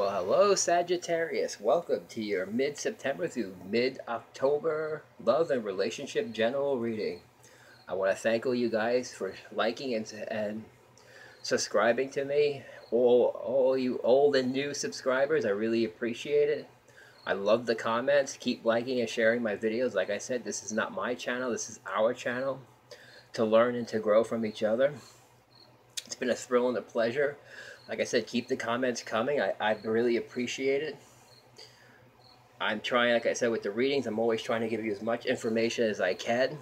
Well, hello, Sagittarius. Welcome to your mid-September through mid-October love and relationship general reading. I want to thank all you guys for liking and subscribing to me. All you old and new subscribers, I really appreciate it. I love the comments. Keep liking and sharing my videos. Like I said, this is not my channel. This is our channel to learn and to grow from each other. It's been a thrill and a pleasure. Like I said, keep the comments coming. I really appreciate it. I'm trying, like I said, with the readings, I'm always trying to give you as much information as I can.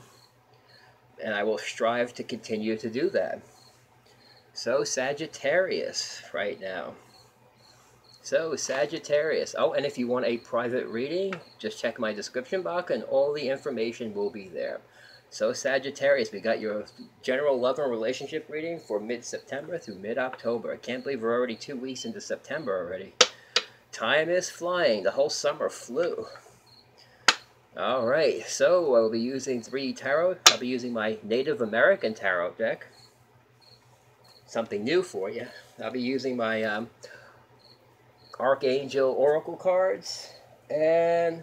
And I will strive to continue to do that. So, Sagittarius right now. So, Sagittarius. Oh, and if you want a private reading, just check my description box and all the information will be there. So, Sagittarius, we got your general love and relationship reading for mid-September through mid-October. I can't believe we're already 2 weeks into September already. Time is flying. The whole summer flew. All right, so I'll be using 3 tarot. I'll be using my Native American tarot deck. Something new for you. I'll be using my Archangel Oracle cards and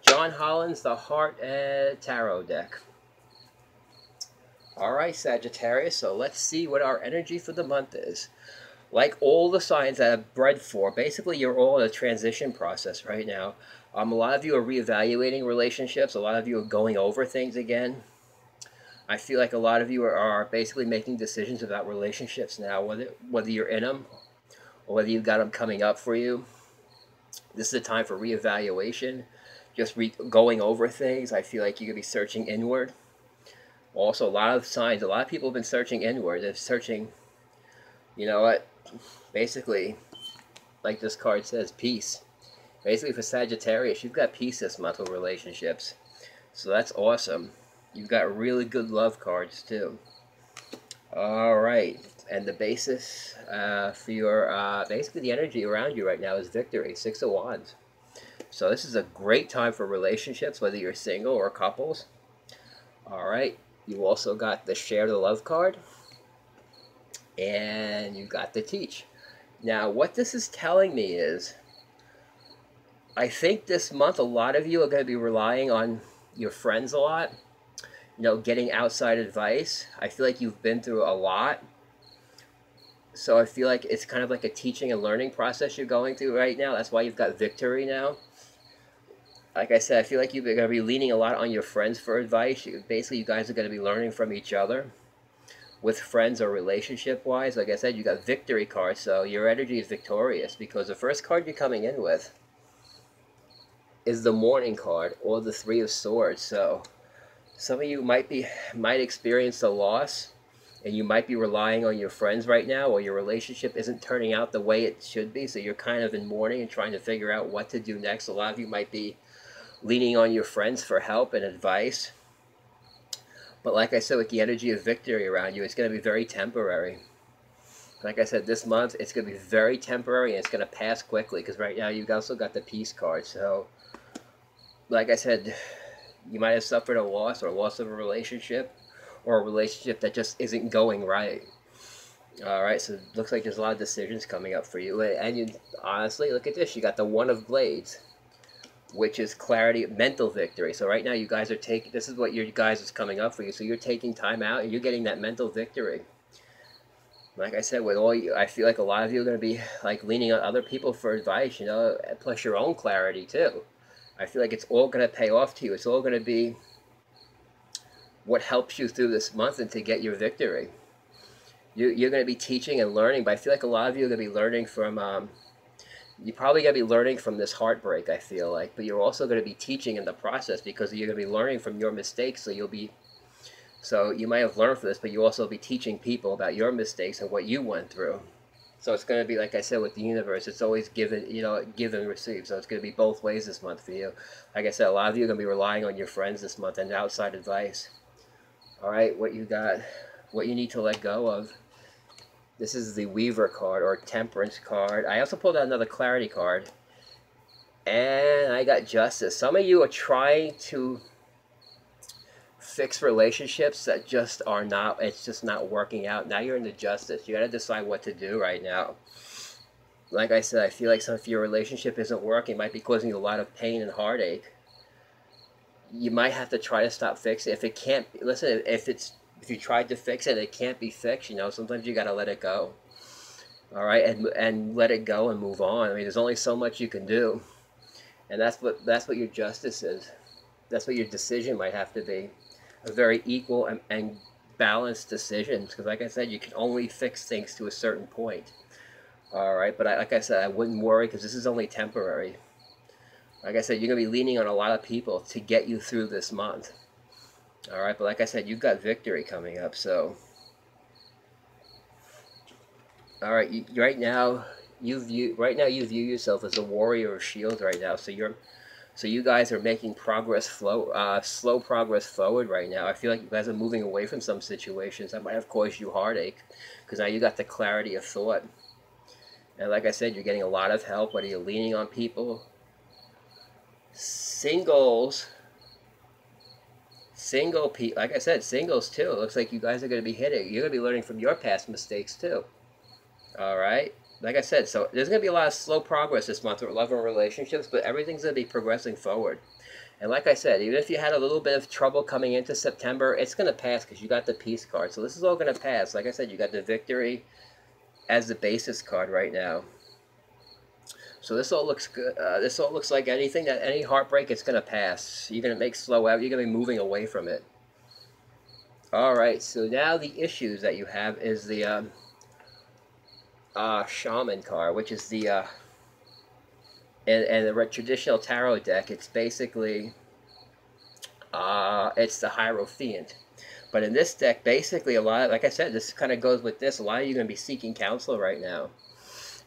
John Holland's The Heart Tarot deck. Alright, Sagittarius, so let's see what our energy for the month is. Like all the signs that I've bred for, basically you're all in a transition process right now. A lot of you are reevaluating relationships. A lot of you are going over things again. I feel like a lot of you are basically making decisions about relationships now, whether you're in them or whether you've got them coming up for you. This is a time for reevaluation, just going over things. I feel like you could be searching inward. Also, a lot of signs, a lot of people have been searching inward. They're searching, you know what, basically, like this card says, peace. Basically, for Sagittarius, you've got peace this month with relationships. So that's awesome. You've got really good love cards, too. All right. And the basis for your, basically the energy around you right now is victory, 6 of Wands. So this is a great time for relationships, whether you're single or couples. All right. You also got the Share the Love card. And you got the Teach. Now, what this is telling me is, I think this month a lot of you are going to be relying on your friends a lot. You know, getting outside advice. I feel like you've been through a lot. So I feel like it's kind of like a teaching and learning process you're going through right now. That's why you've got victory now. Like I said, I feel like you're going to be leaning a lot on your friends for advice. Basically, you guys are going to be learning from each other with friends or relationship-wise. Like I said, you got victory cards, so your energy is victorious because the first card you're coming in with is the Morning card or the 3 of Swords. So some of you might experience a loss, and you might be relying on your friends right now, or your relationship isn't turning out the way it should be, so you're kind of in mourning and trying to figure out what to do next. A lot of you might be leaning on your friends for help and advice. But like I said, with the energy of victory around you, it's going to be very temporary. Like I said, this month, it's going to be very temporary, and it's going to pass quickly, because right now you've also got the Peace card. So, like I said, you might have suffered a loss or loss of a relationship, or a relationship that just isn't going right. Alright, so it looks like there's a lot of decisions coming up for you. And you, honestly, look at this. You got the One of Blades, which is clarity, mental victory. So right now you guys are taking, this is what your guys is coming up for you. So you're taking time out and you're getting that mental victory. Like I said, with all you, I feel like a lot of you are going to be like leaning on other people for advice, you know, plus your own clarity too. I feel like it's all going to pay off to you. It's all going to be what helps you through this month and to get your victory. You're going to be teaching and learning, but I feel like a lot of you are going to be learning from, you're probably going to be learning from this heartbreak, I feel like, but you're also going to be teaching in the process because you're going to be learning from your mistakes, so you might have learned from this, but you also be teaching people about your mistakes and what you went through. So it's going to be, like I said, with the universe, it's always given, you know, give and receive. So it's going to be both ways this month for you. Like I said, a lot of you are going to be relying on your friends this month and outside advice. All right, what you got, what you need to let go of. This is the Weaver card or Temperance card. I also pulled out another Clarity card. And I got Justice. Some of you are trying to fix relationships that just are not, it's just not working out. Now you're in the Justice. You got to decide what to do right now. Like I said, I feel like some of your relationship isn't working. It might be causing you a lot of pain and heartache. You might have to try to stop fixing it. If it can't, listen, if you tried to fix it, it can't be fixed, you know, sometimes you got to let it go. All right, and let it go and move on. I mean, there's only so much you can do. And that's what your justice is. That's what your decision might have to be. A very equal and balanced decision, because like I said, you can only fix things to a certain point. All right, but like I said, I wouldn't worry because this is only temporary. Like I said, you're going to be leaning on a lot of people to get you through this month. All right, but like I said, you've got victory coming up. So, all right, right now you view yourself as a warrior of shield right now. So you guys are making slow progress forward right now. I feel like you guys are moving away from some situations that might have caused you heartache, because now you got the clarity of thought. And like I said, you're getting a lot of help, whether you're leaning on people. Singles, like I said, singles too. It looks like you guys are going to be hitting. You're going to be learning from your past mistakes too. All right? Like I said, so there's going to be a lot of slow progress this month with love and relationships, but everything's going to be progressing forward. And like I said, even if you had a little bit of trouble coming into September, it's going to pass because you got the peace card. So this is all going to pass. Like I said, you got the victory as the basis card right now. So this all looks good. This all looks like any heartbreak, it's going to pass. You're going to make slow out. You're going to be moving away from it. All right. So now the issues that you have is the Shaman card, which is the and the traditional tarot deck. It's basically it's the Hierophant. But in this deck, basically like I said, this kind of goes with this. A lot of you are going to be seeking counsel right now.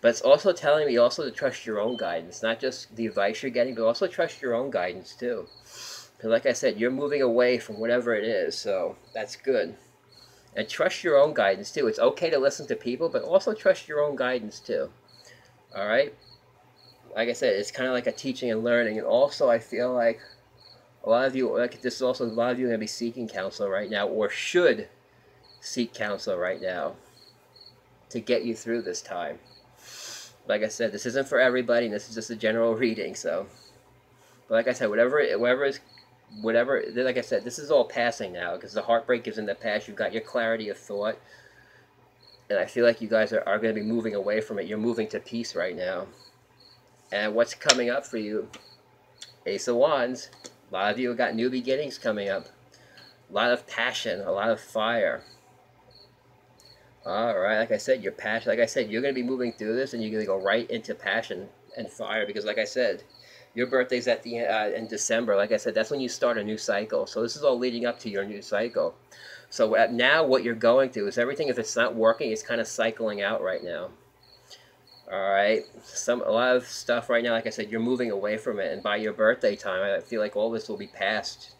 But it's also telling me also to trust your own guidance, not just the advice you're getting, but also trust your own guidance too. Because like I said, you're moving away from whatever it is, so that's good. And trust your own guidance too. It's okay to listen to people, but also trust your own guidance too. All right? Like I said, it's kind of like a teaching and learning. And also, I feel like a lot of you, a lot of you are going to be seeking counsel right now, or should seek counsel right now to get you through this time. Like I said, this isn't for everybody, and this is just a general reading. So, but like I said, whatever. Like I said, this is all passing now because the heartbreak is in the past. You've got your clarity of thought, and I feel like you guys are going to be moving away from it. You're moving to peace right now. And what's coming up for you? Ace of Wands. A lot of you have got new beginnings coming up. A lot of passion, a lot of fire. All right, like I said, your passion. Like I said, you're going to be moving through this, and you're going to go right into passion and fire because, like I said, your birthday's at the in December. Like I said, that's when you start a new cycle. So this is all leading up to your new cycle. So now what you're going through is everything. If it's not working, it's kind of cycling out right now. All right, a lot of stuff right now. Like I said, you're moving away from it, and by your birthday time, I feel like all this will be past,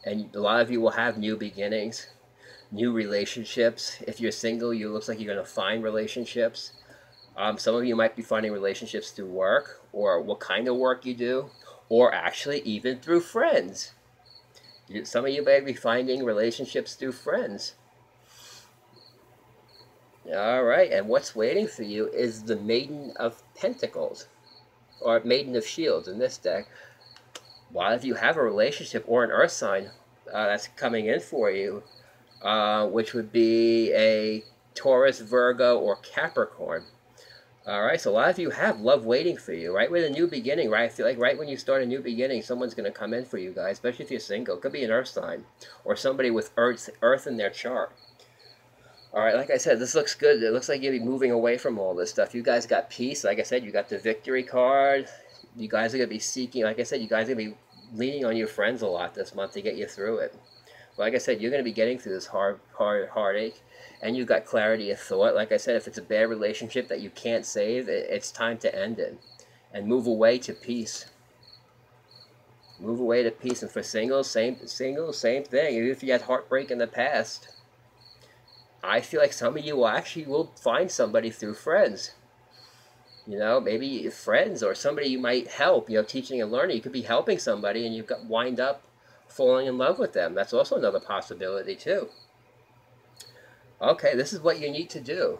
and a lot of you will have new beginnings. New relationships. If you're single, it looks like you're going to find relationships. Some of you might be finding relationships through work, or what kind of work you do, or actually even through friends. Some of you may be finding relationships through friends. All right, and what's waiting for you is the Maiden of Pentacles, or Maiden of Shields in this deck. A lot of you have a relationship or an earth sign that's coming in for you. Which would be a Taurus, Virgo, or Capricorn. All right, so a lot of you have love waiting for you, right? With a new beginning, right? I feel like right when you start a new beginning, someone's going to come in for you guys, especially if you're single. It could be an earth sign or somebody with earth in their chart. All right, like I said, this looks good. It looks like you'll be moving away from all this stuff. You guys got peace. Like I said, you got the victory card. You guys are going to be seeking, like I said, you guys are going to be leaning on your friends a lot this month to get you through it. Like I said, you're going to be getting through this heartache, and you've got clarity of thought. Like I said, if it's a bad relationship that you can't save, it's time to end it and move away to peace. Move away to peace. And for singles, same thing. Even if you had heartbreak in the past, I feel like some of you will find somebody through friends. You know, maybe friends or somebody you might help. You know, teaching and learning. You could be helping somebody, and you wind up falling in love with them. That's also another possibility too. Okay, this is what you need to do.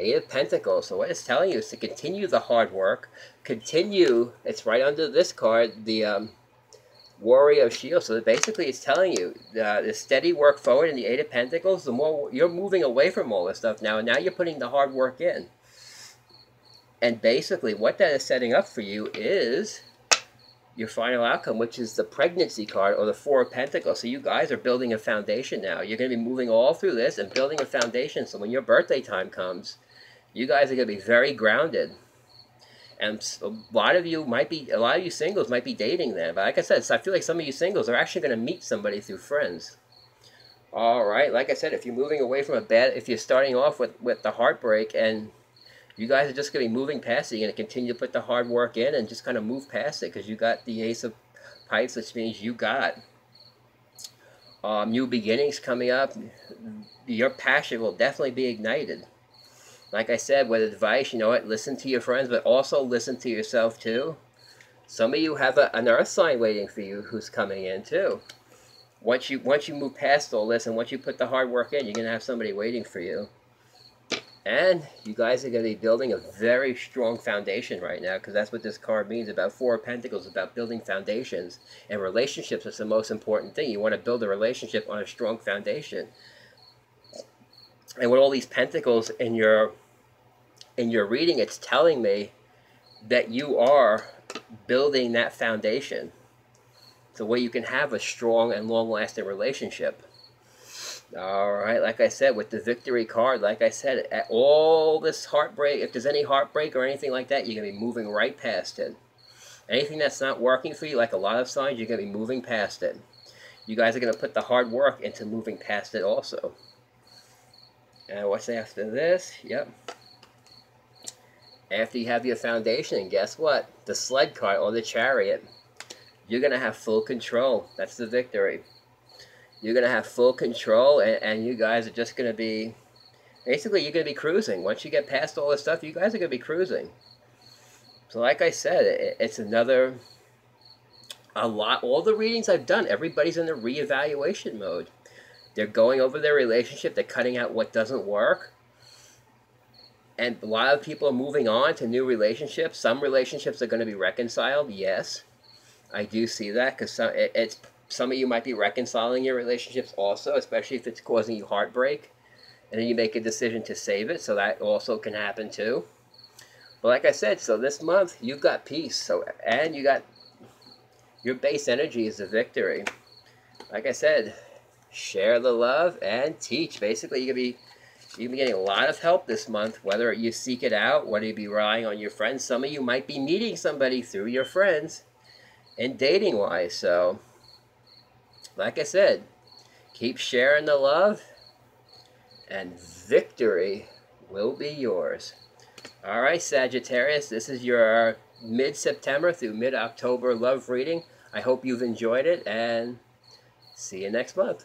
Eight of Pentacles. So what it's telling you is to continue the hard work. Continue. It's right under this card, the Warrior of Shields. So basically it's telling you the steady work forward in the Eight of Pentacles, the more you're moving away from all this stuff now. And now you're putting the hard work in. And basically what that is setting up for you is your final outcome, which is the pregnancy card, or the Four of Pentacles. So you guys are building a foundation now. You're going to be moving all through this and building a foundation. So when your birthday time comes, you guys are going to be very grounded. And a lot of you singles might be dating then. But like I said, I feel like some of you singles are actually going to meet somebody through friends. All right, like I said, if you're moving away from if you're starting off with the heartbreak, and you guys are just going to be moving past it, you're going to continue to put the hard work in and just kind of move past it, because you got the Ace of Pipes, which means you got new beginnings coming up. Your passion will definitely be ignited. Like I said, with advice, you know what, listen to your friends, but also listen to yourself too. Some of you have an earth sign waiting for you who's coming in too. Once you move past all this and once you put the hard work in, you're going to have somebody waiting for you. And you guys are going to be building a very strong foundation right now, because that's what this card means about Four of Pentacles, about building foundations. And relationships is the most important thing. You want to build a relationship on a strong foundation. And with all these pentacles in your reading, it's telling me that you are building that foundation so where you can have a strong and long-lasting relationship. All right, like I said, with the Victory card, like I said, all this heartbreak, if there's any heartbreak or anything like that, you're going to be moving right past it. Anything that's not working for you, like a lot of signs, you're going to be moving past it. You guys are going to put the hard work into moving past it also. And what's after this? Yep. After you have your foundation, guess what? The Sled card, or the Chariot. You're going to have full control. That's the Victory. You're going to have full control, and you guys are just going to be... Basically, you're going to be cruising. Once you get past all this stuff, you guys are going to be cruising. So like I said, it's another... All the readings I've done, everybody's in a reevaluation mode. They're going over their relationship. They're cutting out what doesn't work. And a lot of people are moving on to new relationships. Some relationships are going to be reconciled, yes. I do see that, because some of you might be reconciling your relationships also, especially if it's causing you heartbreak. And then you make a decision to save it, so that also can happen too. But like I said, so this month, you've got peace. And you got... Your base energy is the Victory. Like I said, share the love and teach. Basically, you're going to be getting a lot of help this month, whether you seek it out, whether you be relying on your friends. Some of you might be meeting somebody through your friends and dating-wise. So, like I said, keep sharing the love, and victory will be yours. All right, Sagittarius, this is your mid-September through mid-October love reading. I hope you've enjoyed it, and see you next month.